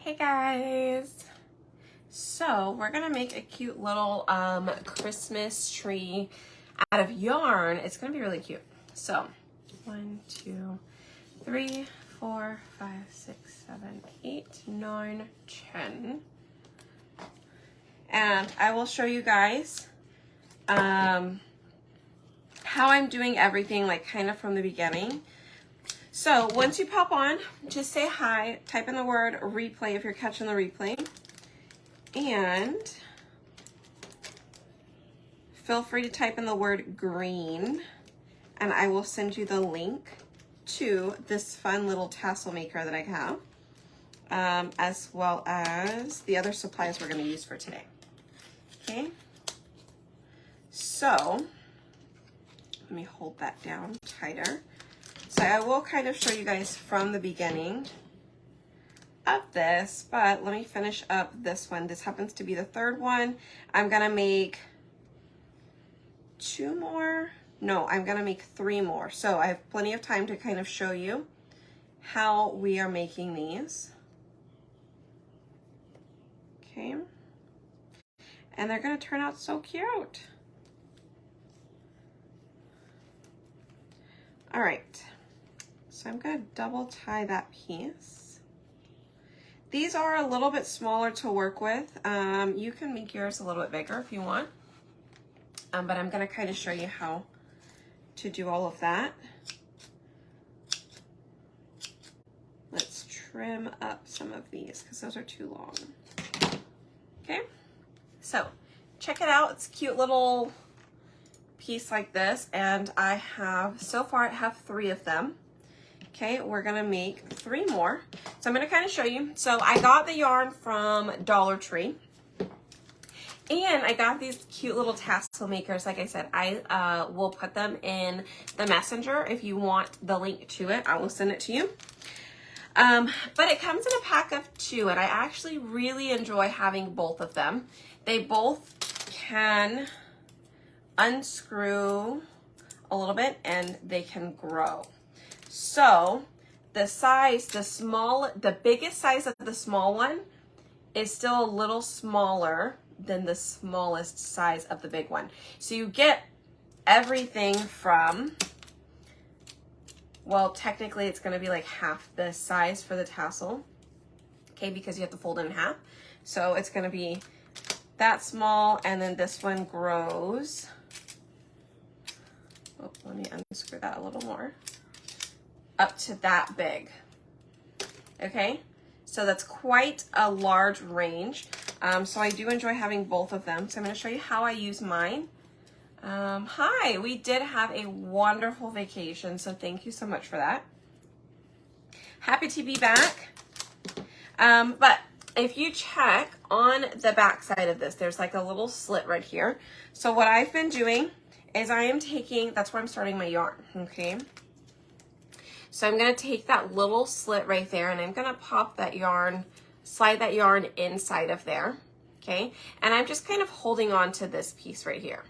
Hey guys! So we're gonna make a cute little Christmas tree out of yarn. It's gonna be really cute. So 1, 2, 3, 4, 5, 6, 7, 8, 9, 10. And I will show you guys how I'm doing everything, like kind of from the beginning. So once you pop on, just say hi, type in the word replay if you're catching the replay, and feel free to type in the word green, and I will send you the link to this fun little tassel maker that I have, as well as the other supplies we're going to use for today. Okay, so let me hold that down tighter. So I will kind of show you guys from the beginning of this, but let me finish up this one. This happens to be the third one. I'm gonna make 2 more. No, I'm gonna make 3 more. So I have plenty of time to kind of show you how we are making these. Okay. And they're gonna turn out so cute. All right. So I'm going to double tie that piece. These are a little bit smaller to work with. You can make yours a little bit bigger if you want. But I'm going to kind of show you how to do all of that. Let's trim up some of these because those are too long. Okay, so check it out. It's a cute little piece like this, and I have, so far I have 3 of them. Okay, we're gonna make 3 more. So I'm gonna kind of show you. So I got the yarn from Dollar Tree, and I got these cute little tassel makers. Like I said, I will put them in the messenger. If you want the link to it, I will send it to you. But it comes in a pack of 2, and I actually really enjoy having both of them. They both can unscrew a little bit, and they can grow. So the size, the biggest size of the small one is still a little smaller than the smallest size of the big one. So you get everything from, well, technically it's going to be like half the size for the tassel, okay, because you have to fold it in half. So it's going to be that small, and then this one grows. Oh, let me unscrew that a little more. Up to that big. Okay, so that's quite a large range. So I do enjoy having both of them. So I'm going to show you how I use mine. Hi, we did have a wonderful vacation, so thank you so much for that. Happy to be back. But if you check on the back side of this, there's like a little slit right here. So what I've been doing is I am taking, that's where I'm starting my yarn, okay? So I'm going to take that little slit right there, and I'm going to pop that yarn, slide that yarn inside of there, okay? And I'm just kind of holding on to this piece right here.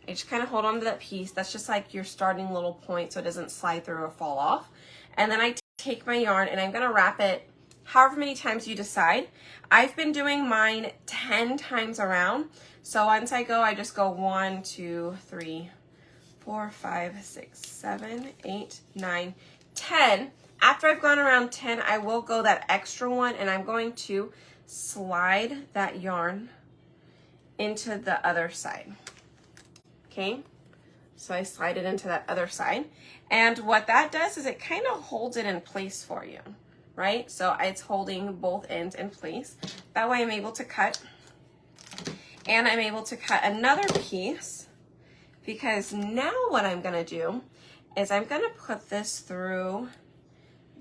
I just kind of hold on to that piece. That's just like your starting little point so it doesn't slide through or fall off. And then I take my yarn, and I'm going to wrap it however many times you decide. I've been doing mine 10 times around. So once I go, I just go 1, 2, 3, 4, 5, 6, 7, 8, 9, 10. After I've gone around 10, I will go that extra one, and I'm going to slide that yarn into the other side. Okay, so I slide it into that other side, and what that does is it kind of holds it in place for you, right? So it's holding both ends in place. That way I'm able to cut, and I'm able to cut another piece, because now what I'm going to do is I'm going to put this through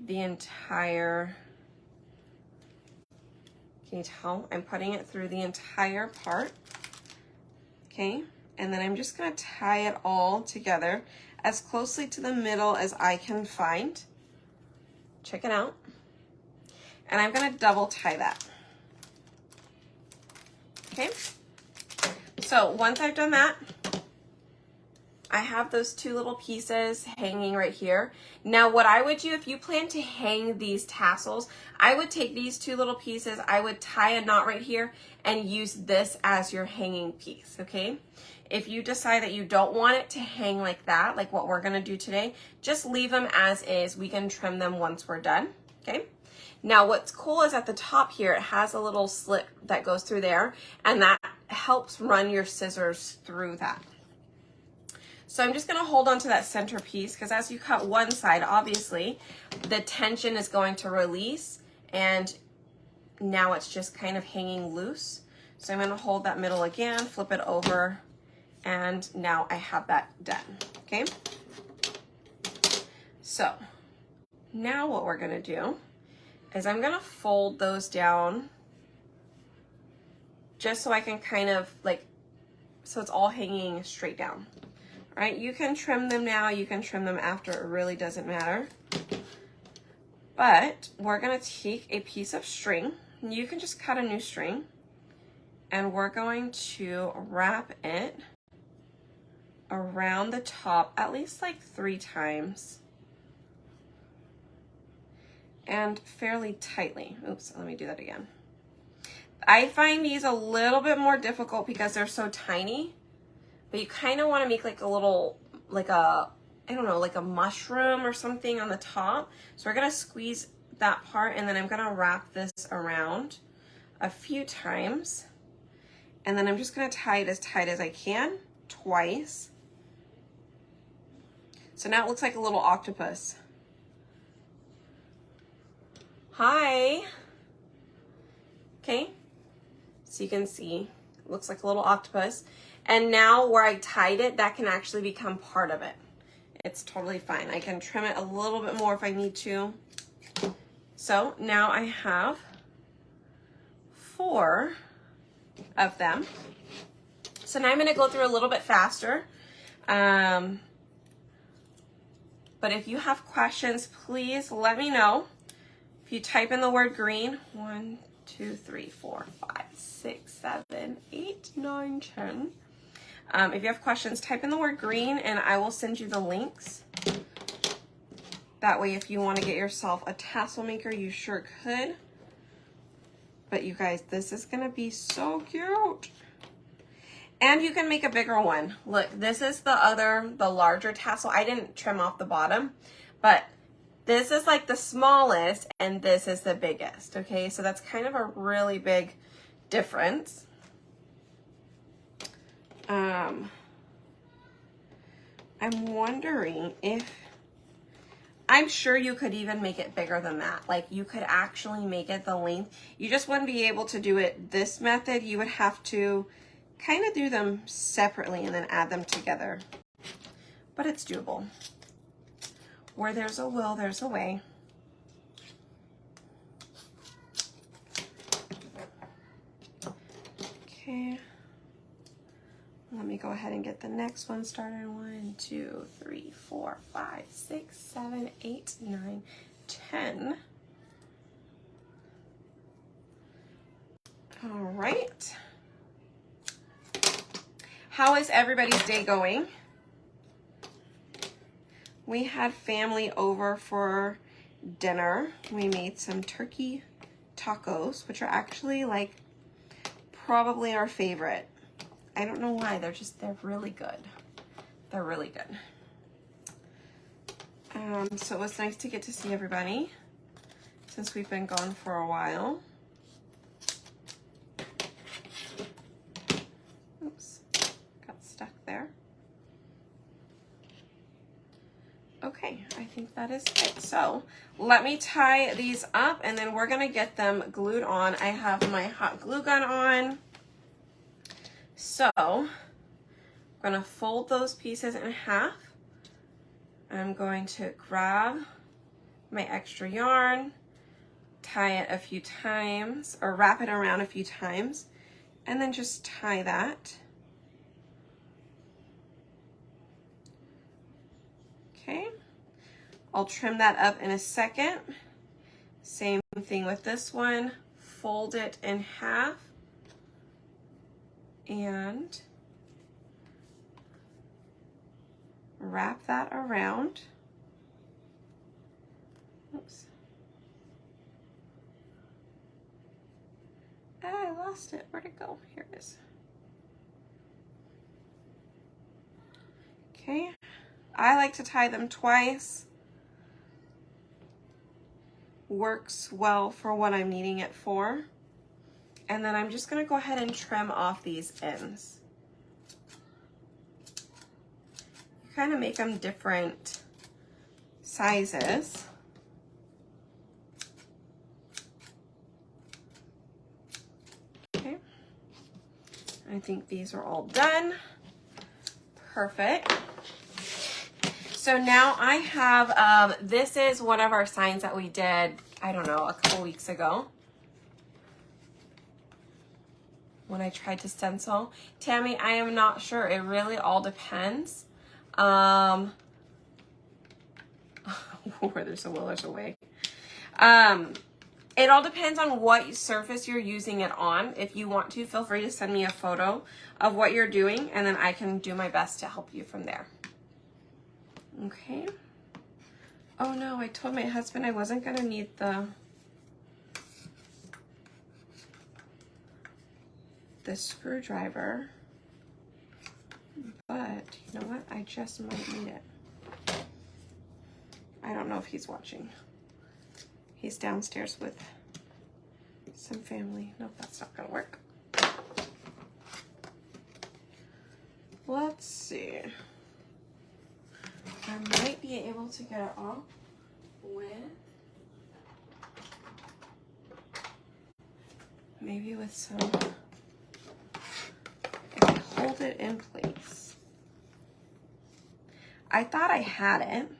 the entire, can you tell? I'm putting it through the entire part, okay? And then I'm just going to tie it all together as closely to the middle as I can find. Check it out. And I'm going to double tie that. Okay? So once I've done that, I have those two little pieces hanging right here. Now what I would do if you plan to hang these tassels, I would take these two little pieces, I would tie a knot right here and use this as your hanging piece, okay? If you decide that you don't want it to hang like that, like what we're gonna do today, just leave them as is. We can trim them once we're done, okay? Now what's cool is at the top here, it has a little slit that goes through there, and that helps run your scissors through that. So I'm just gonna hold on to that center piece because as you cut one side, obviously, the tension is going to release and now it's just kind of hanging loose. So I'm gonna hold that middle again, flip it over, and now I have that done, okay? So now what we're gonna do is I'm gonna fold those down just so I can kind of like, so it's all hanging straight down. Right, you can trim them now, you can trim them after, it really doesn't matter. But we're gonna take a piece of string, and you can just cut a new string, and we're going to wrap it around the top at least like 3 times. And fairly tightly. Oops, let me do that again. I find these a little bit more difficult because they're so tiny. But you kind of want to make like a little, like a, I don't know, like a mushroom or something on the top. So we're going to squeeze that part and then I'm going to wrap this around a few times. And then I'm just going to tie it as tight as I can, twice. So now it looks like a little octopus. Hi. Okay. So you can see, it looks like a little octopus. And now where I tied it, that can actually become part of it. It's totally fine. I can trim it a little bit more if I need to. So now I have 4 of them. So now I'm gonna go through a little bit faster. But if you have questions, please let me know. If you type in the word green, 1, 2, 3, 4, 5, 6, 7, 8, 9, 10. If you have questions, type in the word green and I will send you the links. That way, if you want to get yourself a tassel maker, you sure could. But you guys, this is going to be so cute. And you can make a bigger one. Look, this is the larger tassel. I didn't trim off the bottom, but this is like the smallest and this is the biggest, okay? So that's kind of a really big difference. I'm wondering if, I'm sure you could even make it bigger than that. Like you could actually make it the length. You just wouldn't be able to do it this method. You would have to kind of do them separately and then add them together. But it's doable. Where there's a will, there's a way. Okay. Let me go ahead and get the next one started. 1, 2, 3, 4, 5, 6, 7, 8, 9, 10. All right. How is everybody's day going? We had family over for dinner. We made some turkey tacos, which are actually like probably our favorite. I don't know why, they're really good. They're really good. So it was nice to get to see everybody since we've been gone for a while. Oops, got stuck there. Okay, I think that is it. So let me tie these up and then we're gonna get them glued on. I have my hot glue gun on. So I'm gonna fold those pieces in half. I'm going to grab my extra yarn, tie it a few times, or wrap it around a few times, and then just tie that. Okay, I'll trim that up in a second. Same thing with this one, fold it in half, and wrap that around. Oops. Ah, I lost it. Where'd it go? Here it is. Okay. I like to tie them twice. Works well for what I'm needing it for. And then I'm just going to go ahead and trim off these ends. You kind of make them different sizes. Okay. I think these are all done. Perfect. So now I have, this is one of our signs that we did, I don't know, a couple weeks ago. When I tried to stencil. Tammy, I am not sure. It really all depends. Where there's a will, there's a way. It all depends on what surface you're using it on. If you want to, feel free to send me a photo of what you're doing, and then I can do my best to help you from there. Okay. Oh no, I told my husband I wasn't gonna need the screwdriver, but you know what? I just might need it. I don't know if he's watching. He's downstairs with some family. Nope, that's not gonna work. Let's see. I might be able to get it off with maybe with some, if I hold it in place. I thought I had it.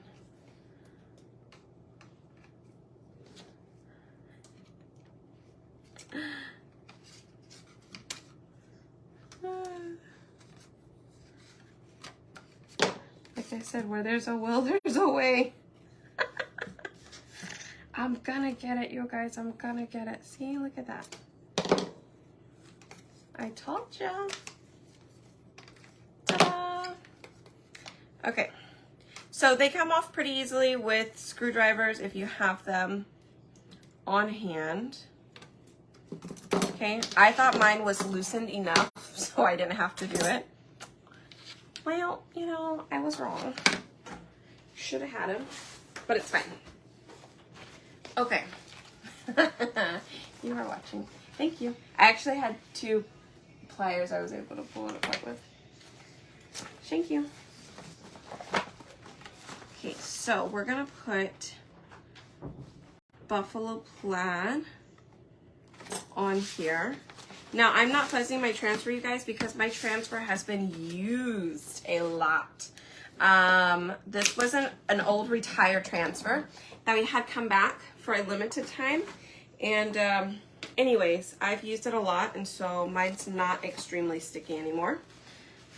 Like I said, where there's a will, there's a way. I'm gonna get it, you guys. I'm gonna get it. See, look at that. I told ya. Ta-da! Okay, so they come off pretty easily with screwdrivers if you have them on hand. Okay, I thought mine was loosened enough, so I didn't have to do it. Well, you know, I was wrong. Should have had him, but it's fine. Okay. You are watching. Thank you. I actually had 2 pliers I was able to pull it apart with. Thank you. Okay, so we're gonna put buffalo plaid on here. Now, I'm not fuzzing my transfer, you guys, because my transfer has been used a lot. This was an old retired transfer that we had come back for a limited time. And anyways, I've used it a lot, and so mine's not extremely sticky anymore.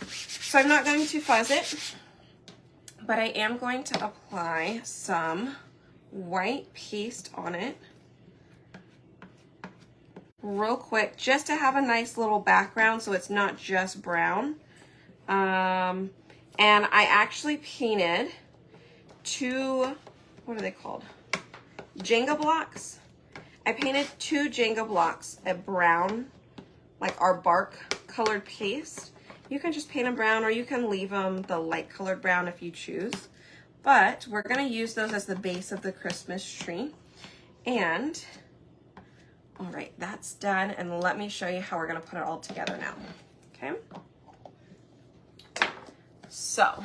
So I'm not going to fuzz it, but I am going to apply some white paste on it real quick, just to have a nice little background so it's not just brown. And I actually painted 2, what are they called? Jenga blocks. I painted 2 Jenga blocks at brown, like our bark colored paste. You can just paint them brown, or you can leave them the light colored brown if you choose. But we're gonna use those as the base of the Christmas tree. And all right, that's done, and let me show you how we're gonna put it all together now, okay? So,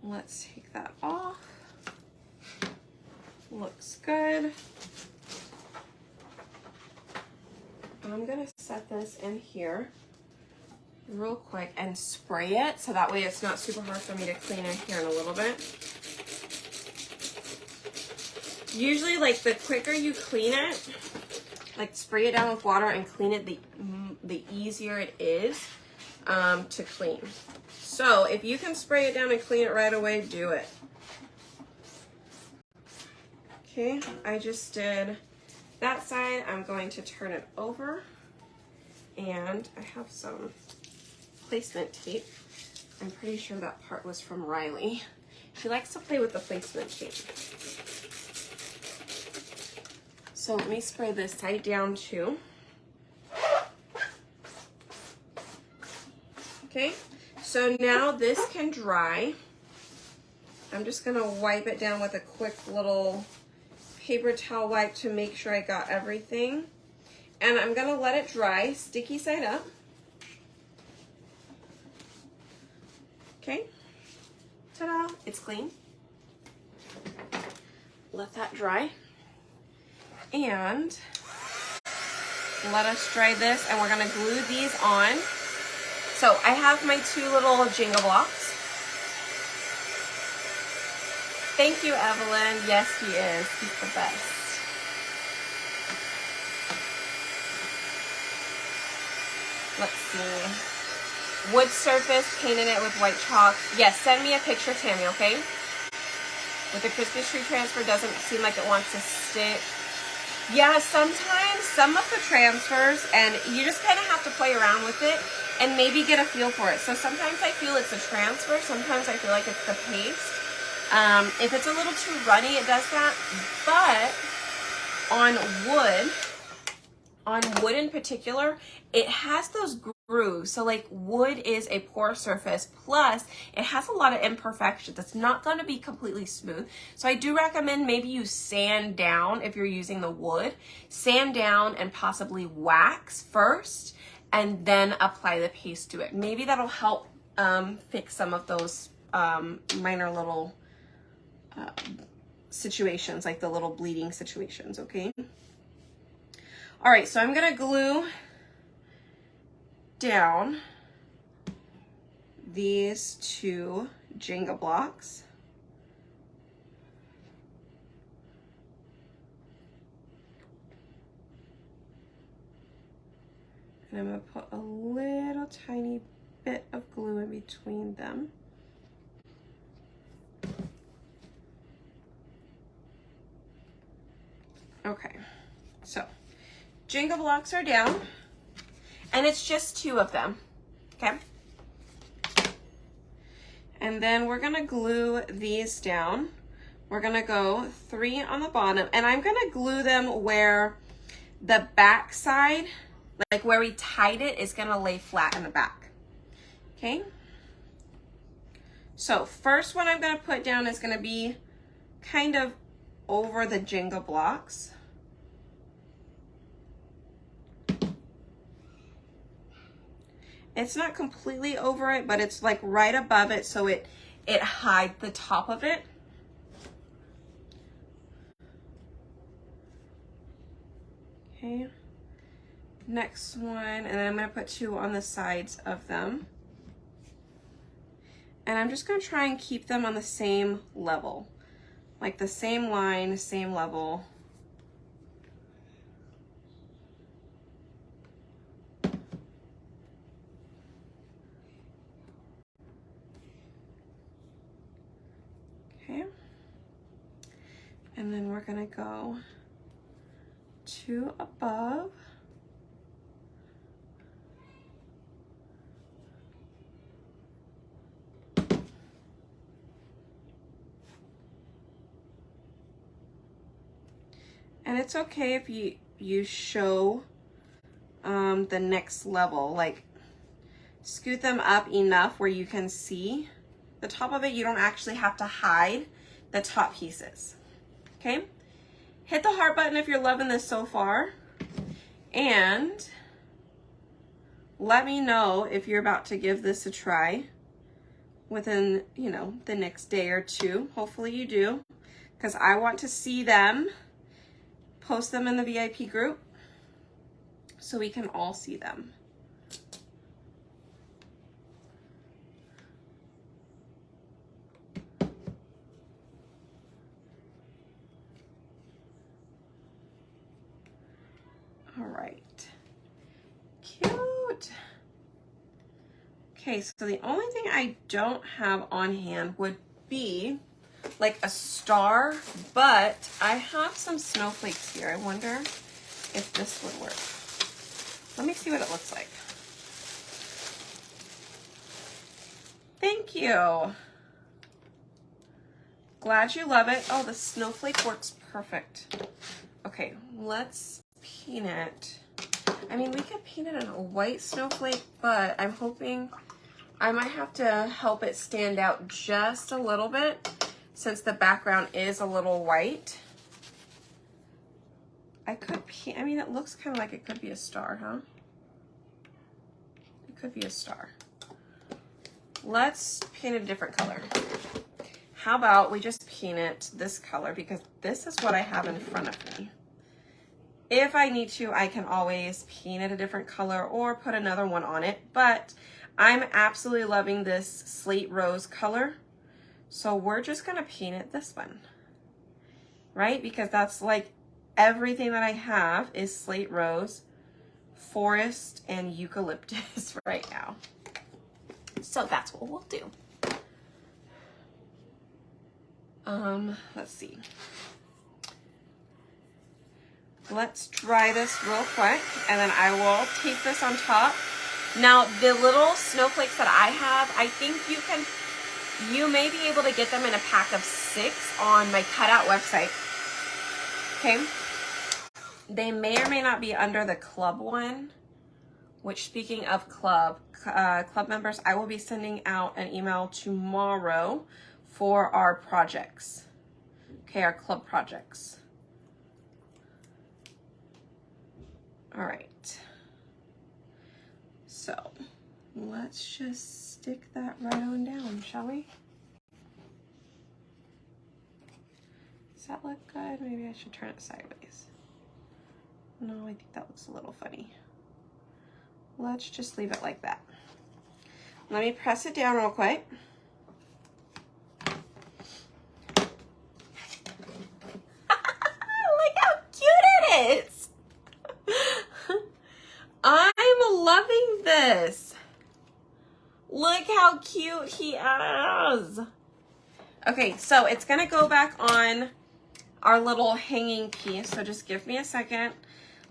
let's take that off. Looks good. I'm gonna set this in here real quick and spray it, so that way it's not super hard for me to clean in here in a little bit. Usually, like, the quicker you clean it, like spray it down with water and clean it, the easier it is to clean. So if you can spray it down and clean it right away, do it. Okay, I just did that side. I'm going to turn it over, and I have some placement tape. I'm pretty sure that part was from Riley. She likes to play with the placement tape. So let me spray this side down too. Okay, so now this can dry. I'm just gonna wipe it down with a quick little paper towel wipe to make sure I got everything. And I'm gonna let it dry, sticky side up. Okay, ta-da, it's clean. Let that dry. And let us dry this, and we're gonna glue these on. So I have my 2 little Jenga blocks. Thank you, Evelyn. Yes, he is. He's the best. Let's see. Wood surface, painted it with white chalk. Yes, send me a picture, Tammy, okay? With the Christmas tree transfer, doesn't seem like it wants to stick. Yeah, sometimes some of the transfers, and you just kind of have to play around with it and maybe get a feel for it. So sometimes I feel it's a transfer, sometimes I feel like it's the paste. If it's a little too runny, it does that. But on wood in particular, it has those grooves. So like wood is a porous surface, plus it has a lot of imperfections. It's not going to be completely smooth. So I do recommend maybe you sand down if you're using the wood. Sand down and possibly wax first, and then apply the paste to it. Maybe that'll help fix some of those minor little situations, like the little bleeding situations, okay? All right, so I'm gonna glue down these 2 Jenga blocks. And I'm gonna put a little tiny bit of glue in between them. Okay, so Jenga blocks are down, and it's just 2 of them, okay? And then we're gonna glue these down. We're gonna go 3 on the bottom, and I'm gonna glue them where the back side, like where we tied it, is gonna lay flat in the back, okay? So first one I'm gonna put down is gonna be kind of over the Jenga blocks. It's not completely over it, but it's like right above it, so it hides the top of it. Okay, next one, and then I'm gonna put 2 on the sides of them. And I'm just gonna try and keep them on the same level, like the same line, same level. Okay, and then we're gonna go 2 above. And it's okay if you show the next level, like scoot them up enough where you can see the top of it. You don't actually have to hide the top pieces, okay? Hit the heart button if you're loving this so far, and let me know if you're about to give this a try within, you know, the next day or 2. Hopefully you do, because I want to see them. Post them in the VIP group so we can all see them. All right, cute. Okay, so the only thing I don't have on hand would be like a star, but I have some snowflakes here. I wonder if this would work. Let me see what it looks like. Thank you. Glad you love it. Oh, the snowflake works perfect. Okay, let's paint it. I mean, we could paint it in a white snowflake, but I'm hoping I might have to help it stand out just a little bit since the background is a little white. I could paint, I mean, it looks kind of like it could be a star, huh? It could be a star. Let's paint a different color. How about we just paint it this color, because this is what I have in front of me. If I need to, I can always paint it a different color or put another one on it, but I'm absolutely loving this slate rose color. So we're just gonna paint it this one, right? Because that's like everything that I have is slate rose, forest, and eucalyptus right now. So that's what we'll do. Let's see. Let's dry this real quick, and then I will tape this on top. Now, the little snowflakes that I have, I think you may be able to get them in a pack of 6 on my cutout website. Okay. They may or may not be under the club one, which, speaking of club members, I will be sending out an email tomorrow for our projects. Okay, our club projects. All right. So let's just stick that right on down, shall we? Does that look good? Maybe I should turn it sideways. No, I think that looks a little funny. Let's just leave it like that. Let me press it down real quick. Look how cute it is. I'm loving this. Look how cute he is. Okay, so it's gonna go back on our little hanging piece. So just give me a second.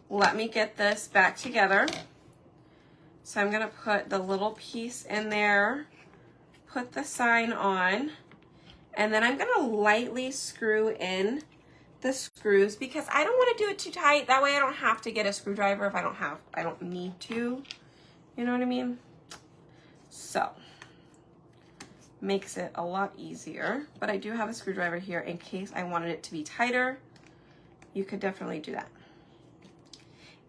Let me get this back together. So I'm gonna put the little piece in there, put the sign on, and then I'm gonna lightly screw in the screws because I don't want to do it too tight. That way I don't have to get a screwdriver if I don't need to. You know what I mean? So makes it a lot easier, but I do have a screwdriver here in case I wanted it to be tighter. You could definitely do that.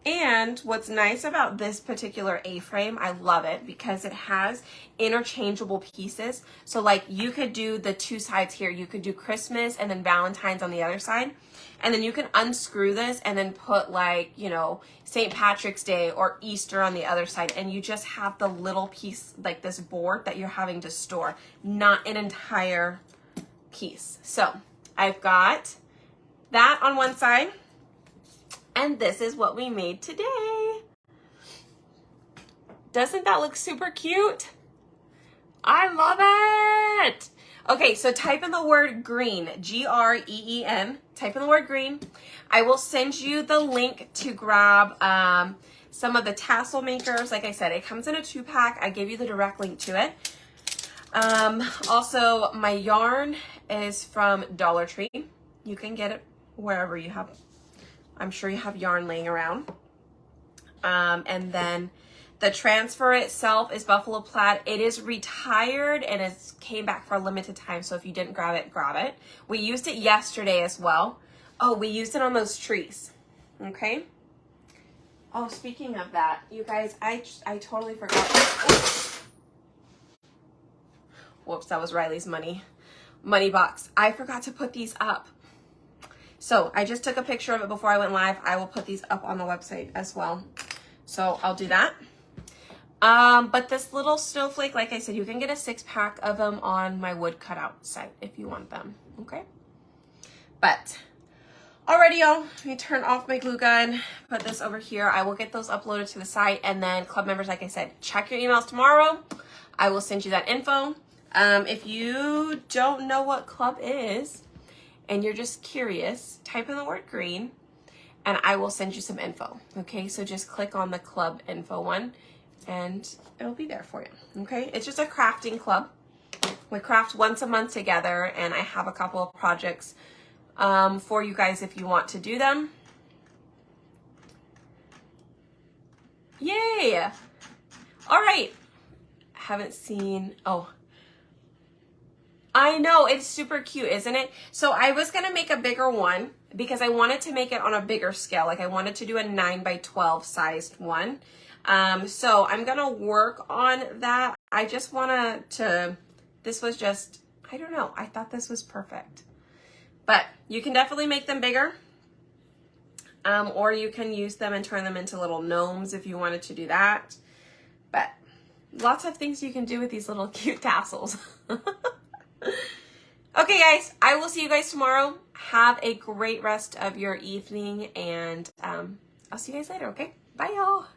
And what's nice about this particular A-frame, I love it because it has interchangeable pieces. So like you could do the 2 sides here. You could do Christmas and then Valentine's on the other side. And then you can unscrew this and then put like, you know, St. Patrick's Day or Easter on the other side. And you just have the little piece, like this board that you're having to store, not an entire piece. So I've got that on one side. And this is what we made today. Doesn't that look super cute? I love it. Okay, so type in the word green, G-R-E-E-N. Type in the word green. I will send you the link to grab some of the tassel makers. Like I said, it comes in a 2-pack. I gave you the direct link to it. Also, my yarn is from Dollar Tree. You can get it wherever you have. I'm sure you have yarn laying around. And then the transfer itself is Buffalo Plaid. It is retired and it came back for a limited time. So if you didn't grab it, grab it. We used it yesterday as well. Oh, we used it on those trees. Okay. Oh, speaking of that, you guys, I totally forgot. Whoops, that was Riley's money box. I forgot to put these up. So I just took a picture of it before I went live. I will put these up on the website as well. So I'll do that. But this little snowflake, like I said, you can get a 6-pack of them on my wood cutout site if you want them, okay? But alrighty, y'all, let me turn off my glue gun, put this over here. I will get those uploaded to the site, and then club members, like I said, check your emails tomorrow. I will send you that info. If you don't know what club is, and you're just curious, type in the word green and I will send you some info. Okay, so just click on the club info one and it'll be there for you. Okay, it's just a crafting club. we craft once a month together, and I have a couple of projects for you guys if you want to do them. Yay! All right. Haven't seen, oh, I know, it's super cute, isn't it? So I was gonna make a bigger one because I wanted to make it on a bigger scale. Like I wanted to do a 9x12 sized one. So I'm gonna work on that. I just wanna this was just, I don't know, I thought this was perfect. But you can definitely make them bigger. Or you can use them and turn them into little gnomes if you wanted to do that. But lots of things you can do with these little cute tassels. Okay, guys, I will see you guys tomorrow. Have a great rest of your evening, and I'll see you guys later, okay? Bye, y'all.